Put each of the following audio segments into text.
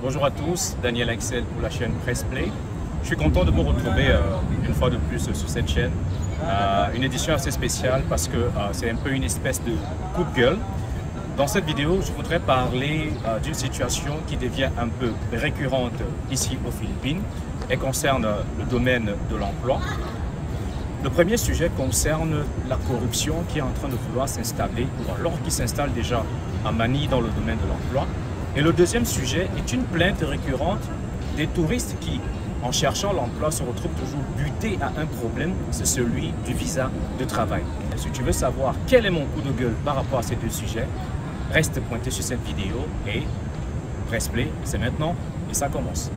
Bonjour à tous, Daniel Axel pour la chaîne Pressplay. Je suis content de vous retrouver une fois de plus sur cette chaîne. Une édition assez spéciale parce que c'est un peu une espèce de coup de gueule. Dans cette vidéo, je voudrais parler d'une situation qui devient un peu récurrente ici aux Philippines et concerne le domaine de l'emploi. Le premier sujet concerne la corruption qui est en train de vouloir s'installer ou alors qui s'installe déjà à Manille dans le domaine de l'emploi. Et le deuxième sujet est une plainte récurrente des touristes qui, en cherchant l'emploi, se retrouvent toujours butés à un problème, c'est celui du visa de travail. Et si tu veux savoir quel est mon coup de gueule par rapport à ces deux sujets, reste pointé sur cette vidéo et press play, c'est maintenant et ça commence.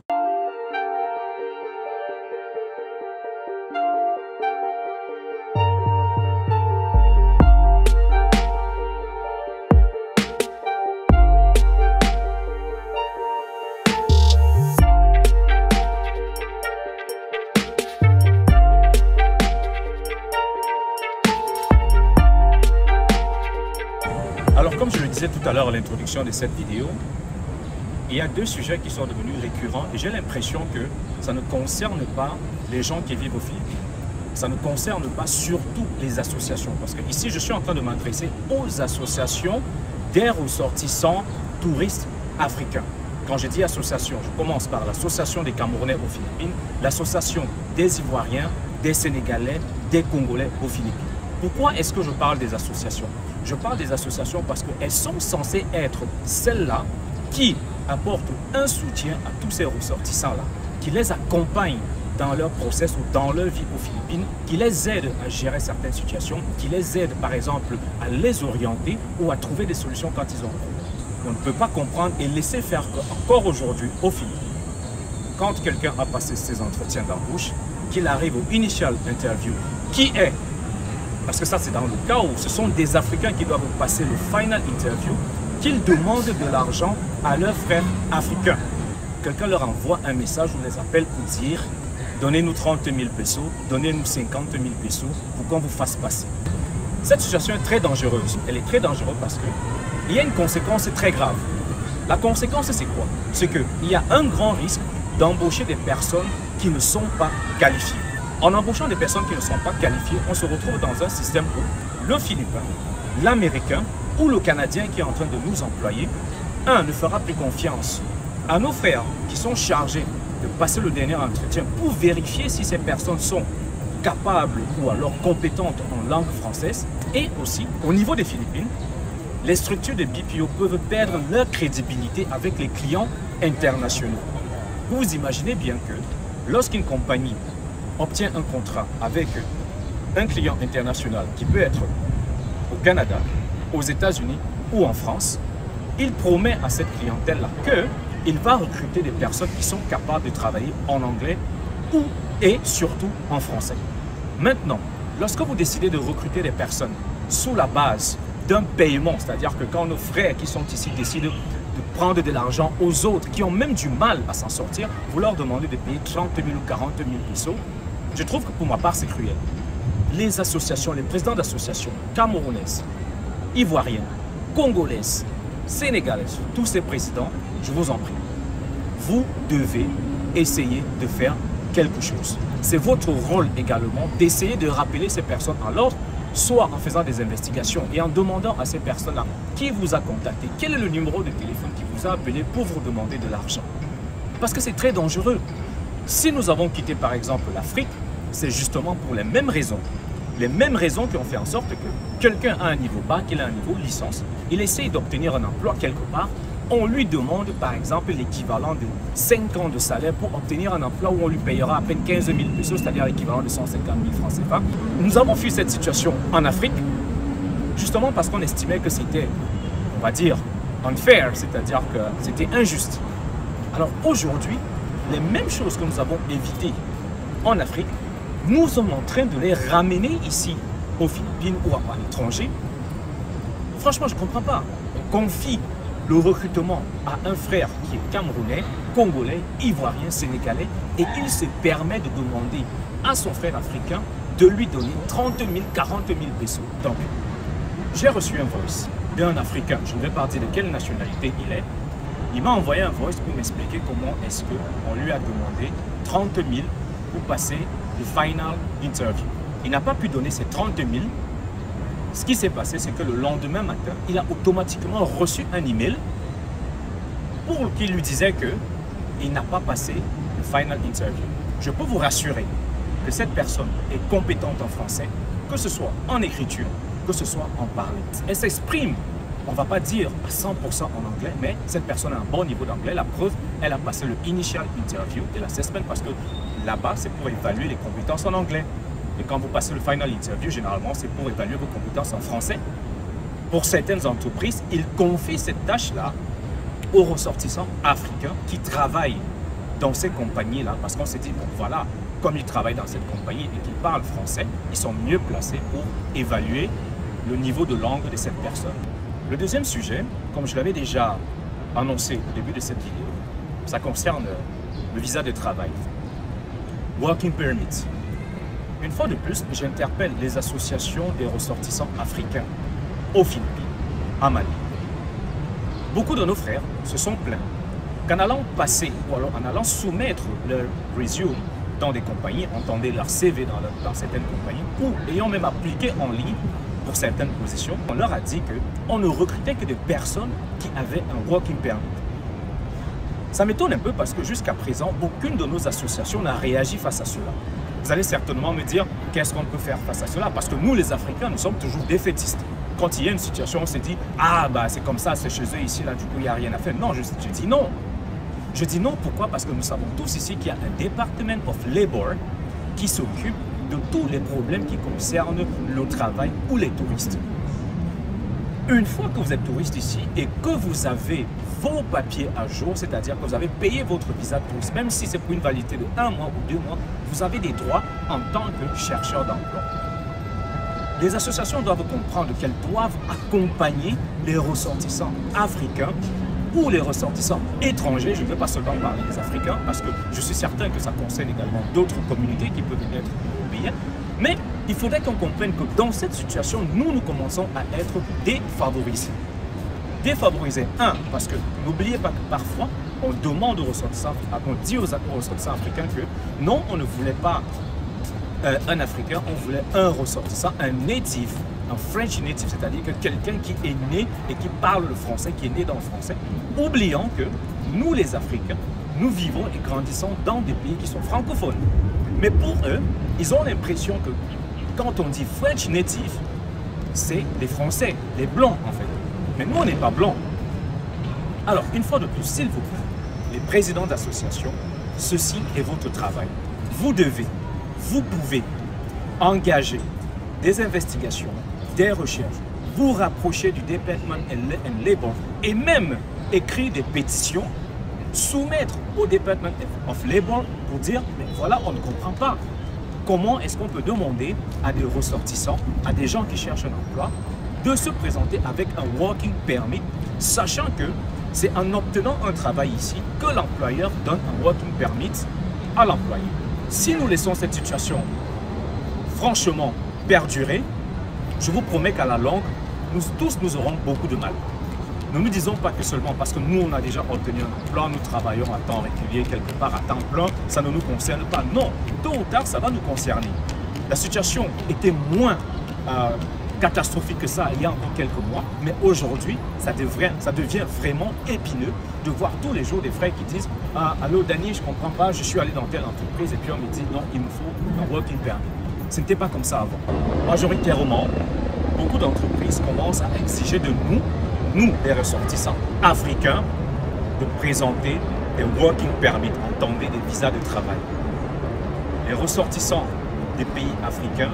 Alors comme je le disais tout à l'heure à l'introduction de cette vidéo, il y a deux sujets qui sont devenus récurrents et j'ai l'impression que ça ne concerne pas les gens qui vivent aux Philippines. Ça ne concerne pas surtout les associations parce que ici je suis en train de m'adresser aux associations des ressortissants touristes africains. Quand je dis association, je commence par l'association des Camerounais aux Philippines, l'association des Ivoiriens, des Sénégalais, des Congolais aux Philippines. Pourquoi est-ce que je parle des associations? Je parle des associations parce qu'elles sont censées être celles-là qui apportent un soutien à tous ces ressortissants-là, qui les accompagnent dans leur process ou dans leur vie aux Philippines, qui les aident à gérer certaines situations, qui les aident par exemple à les orienter ou à trouver des solutions quand ils ont un problème. On ne peut pas comprendre et laisser faire qu'encore aujourd'hui aux Philippines, quand quelqu'un a passé ses entretiens d'embauche, qu'il arrive au initial interview, qui est parce que ça, c'est dans le cas où ce sont des Africains qui doivent passer le final interview, qu'ils demandent de l'argent à leurs frères africains. Quelqu'un leur envoie un message ou les appelle pour dire « Donnez-nous 30 000 pesos, donnez-nous 50 000 pesos pour qu'on vous fasse passer. » Cette situation est très dangereuse. Elle est très dangereuse parce qu'il y a une conséquence très grave. La conséquence, c'est quoi? C'est qu'il y a un grand risque d'embaucher des personnes qui ne sont pas qualifiées. En embauchant des personnes qui ne sont pas qualifiées, on se retrouve dans un système où le Philippin, l'Américain ou le Canadien qui est en train de nous employer, ne fera plus confiance à nos frères qui sont chargés de passer le dernier entretien pour vérifier si ces personnes sont capables ou alors compétentes en langue française. Et aussi, au niveau des Philippines, les structures de BPO peuvent perdre leur crédibilité avec les clients internationaux. Vous imaginez bien que lorsqu'une compagnie obtient un contrat avec un client international qui peut être au Canada, aux États-Unis ou en France, il promet à cette clientèle-là qu'il va recruter des personnes qui sont capables de travailler en anglais et surtout en français. Maintenant, lorsque vous décidez de recruter des personnes sous la base d'un paiement, c'est-à-dire que quand nos frères qui sont ici décident de prendre de l'argent aux autres qui ont même du mal à s'en sortir, vous leur demandez de payer 30 000 ou 40 000 pesos. Je trouve que pour ma part, c'est cruel. Les associations, les présidents d'associations camerounaises, ivoiriennes, congolaises, sénégalaises, tous ces présidents, je vous en prie, vous devez essayer de faire quelque chose. C'est votre rôle également d'essayer de rappeler ces personnes à l'ordre, soit en faisant des investigations et en demandant à ces personnes-là qui vous a contacté, quel est le numéro de téléphone qui vous a appelé pour vous demander de l'argent. Parce que c'est très dangereux. Si nous avons quitté par exemple l'Afrique, c'est justement pour les mêmes raisons. Les mêmes raisons qui ont fait en sorte que quelqu'un a un niveau bac, qu'il a un niveau licence, il essaye d'obtenir un emploi quelque part, on lui demande par exemple l'équivalent de 5 ans de salaire pour obtenir un emploi où on lui payera à peine 15 000 pesos, c'est-à-dire l'équivalent de 150 000 francs CFA. Nous avons fui cette situation en Afrique, justement parce qu'on estimait que c'était, on va dire, unfair, c'est-à-dire que c'était injuste. Alors aujourd'hui, les mêmes choses que nous avons évitées en Afrique, nous sommes en train de les ramener ici, aux Philippines ou à l'étranger. Franchement, je ne comprends pas. On confie le recrutement à un frère qui est camerounais, congolais, ivoirien, sénégalais, et il se permet de demander à son frère africain de lui donner 30 000, 40 000 pesos. Donc, j'ai reçu un voice d'un Africain, je ne vais pas dire de quelle nationalité il est, Il m'a envoyé un voice pour m'expliquer comment est-ce qu'on lui a demandé 30 000 pour passer le final interview. Il n'a pas pu donner ces 30 000. Ce qui s'est passé, c'est que le lendemain matin, il a automatiquement reçu un email pour qui lui disait qu'il n'a pas passé le final interview. Je peux vous rassurer que cette personne est compétente en français, que ce soit en écriture, que ce soit en parler. Elle s'exprime, on ne va pas dire à 100% en anglais, mais cette personne a un bon niveau d'anglais. La preuve, elle a passé le initial interview et l'assessment parce que là-bas, c'est pour évaluer les compétences en anglais. Et quand vous passez le final interview, généralement, c'est pour évaluer vos compétences en français. Pour certaines entreprises, ils confient cette tâche-là aux ressortissants africains qui travaillent dans ces compagnies-là, parce qu'on s'est dit, bon voilà, comme ils travaillent dans cette compagnie et qu'ils parlent français, ils sont mieux placés pour évaluer le niveau de langue de cette personne. Le deuxième sujet, comme je l'avais déjà annoncé au début de cette vidéo, ça concerne le visa de travail. Working Permit. Une fois de plus, j'interpelle les associations des ressortissants africains aux Philippines, à Mali. Beaucoup de nos frères se sont plaints qu'en allant passer ou alors en allant soumettre leur resume dans des compagnies, entendez leur CV dans certaines compagnies, ou ayant même appliqué en ligne pour certaines positions, on leur a dit qu'on ne recrutait que des personnes qui avaient un working permit. Ça m'étonne un peu parce que jusqu'à présent, aucune de nos associations n'a réagi face à cela. Vous allez certainement me dire, qu'est-ce qu'on peut faire face à cela? Parce que nous, les Africains, nous sommes toujours défaitistes. Quand il y a une situation, on se dit, ah, bah, c'est comme ça, c'est chez eux ici, là, du coup, il n'y a rien à faire. Non, je dis non. Je dis non, pourquoi? Parce que nous savons tous ici qu'il y a un Department of Labor qui s'occupe de tous les problèmes qui concernent le travail ou les touristes. Une fois que vous êtes touriste ici et que vous avez vos papiers à jour, c'est-à-dire que vous avez payé votre visa de touriste, même si c'est pour une validité de 1 mois ou 2 mois, vous avez des droits en tant que chercheur d'emploi. Les associations doivent comprendre qu'elles doivent accompagner les ressortissants africains ou les ressortissants étrangers. Je ne veux pas seulement parler des Africains parce que je suis certain que ça concerne également d'autres communautés qui peuvent être oubliées. Mais il faudrait qu'on comprenne que dans cette situation, nous commençons à être défavorisés. Défavorisés, parce que n'oubliez pas que parfois, on demande aux ressortissants, on dit aux ressortissants africains que non, on ne voulait pas un Africain, on voulait un ressortissant, un native, un French native, c'est-à-dire que quelqu'un qui est né et qui parle le français, qui est né dans le français, oubliant que nous, les Africains, nous vivons et grandissons dans des pays qui sont francophones. Mais pour eux, ils ont l'impression que quand on dit French native, c'est les Français, les Blancs en fait. Mais nous, on n'est pas Blancs. Alors, une fois de plus, s'il vous plaît, les présidents d'associations, ceci est votre travail. Vous devez, vous pouvez engager des investigations, des recherches, vous rapprocher du Department and Labor et même écrire des pétitions, soumettre au Department of Labor pour dire, mais voilà, on ne comprend pas. Comment est-ce qu'on peut demander à des ressortissants, à des gens qui cherchent un emploi, de se présenter avec un working permit, sachant que c'est en obtenant un travail ici que l'employeur donne un working permit à l'employé. Si nous laissons cette situation franchement perdurer, je vous promets qu'à la longue, nous aurons beaucoup de mal. Ne nous disons pas que seulement parce que nous, on a déjà obtenu un emploi, nous travaillons à temps régulier, quelque part à temps plein, ça ne nous concerne pas. Non, tôt ou tard, ça va nous concerner. La situation était moins catastrophique que ça il y a encore quelques mois, mais aujourd'hui, ça devient vraiment épineux de voir tous les jours des frères qui disent « Ah, allô Dani, je ne comprends pas, je suis allé dans telle entreprise et puis on me dit non, il me faut un working permit. » Ce n'était pas comme ça avant. Majoritairement, beaucoup d'entreprises commencent à exiger de nous, les ressortissants africains, de présenter des working permits, entendez des visas de travail. Les ressortissants des pays africains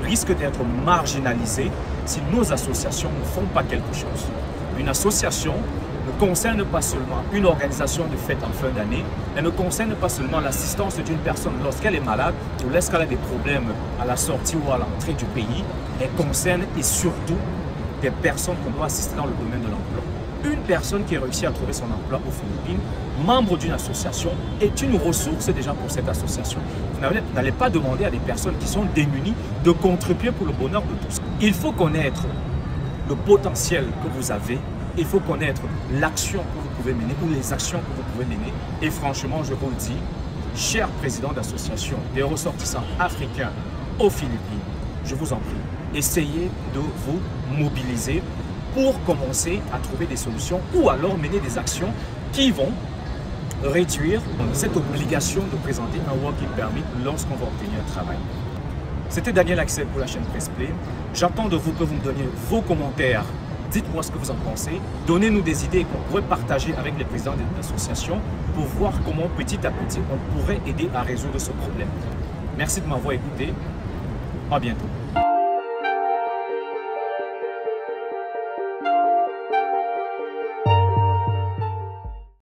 risquent d'être marginalisés si nos associations ne font pas quelque chose. Une association ne concerne pas seulement une organisation de fête en fin d'année, elle ne concerne pas seulement l'assistance d'une personne lorsqu'elle est malade ou lorsqu'elle a des problèmes à la sortie ou à l'entrée du pays, elle concerne et surtout des personnes qu'on doit assister dans le domaine de l'emploi. Une personne qui réussit à trouver son emploi aux Philippines, membre d'une association, est une ressource déjà pour cette association. Vous n'allez pas demander à des personnes qui sont démunies de contribuer pour le bonheur de tous. Il faut connaître le potentiel que vous avez, il faut connaître l'action que vous pouvez mener ou les actions que vous pouvez mener. Et franchement, je vous le dis, chers présidents d'associations des ressortissants africains aux Philippines, je vous en prie, essayez de vous mobiliser pour commencer à trouver des solutions ou alors mener des actions qui vont réduire cette obligation de présenter un working permit lorsqu'on va obtenir un travail. C'était Daniel Axel pour la chaîne Pressplay. J'attends de vous que vous me donniez vos commentaires. Dites-moi ce que vous en pensez. Donnez-nous des idées qu'on pourrait partager avec les présidents des associations pour voir comment petit à petit on pourrait aider à résoudre ce problème. Merci de m'avoir écouté. À bientôt.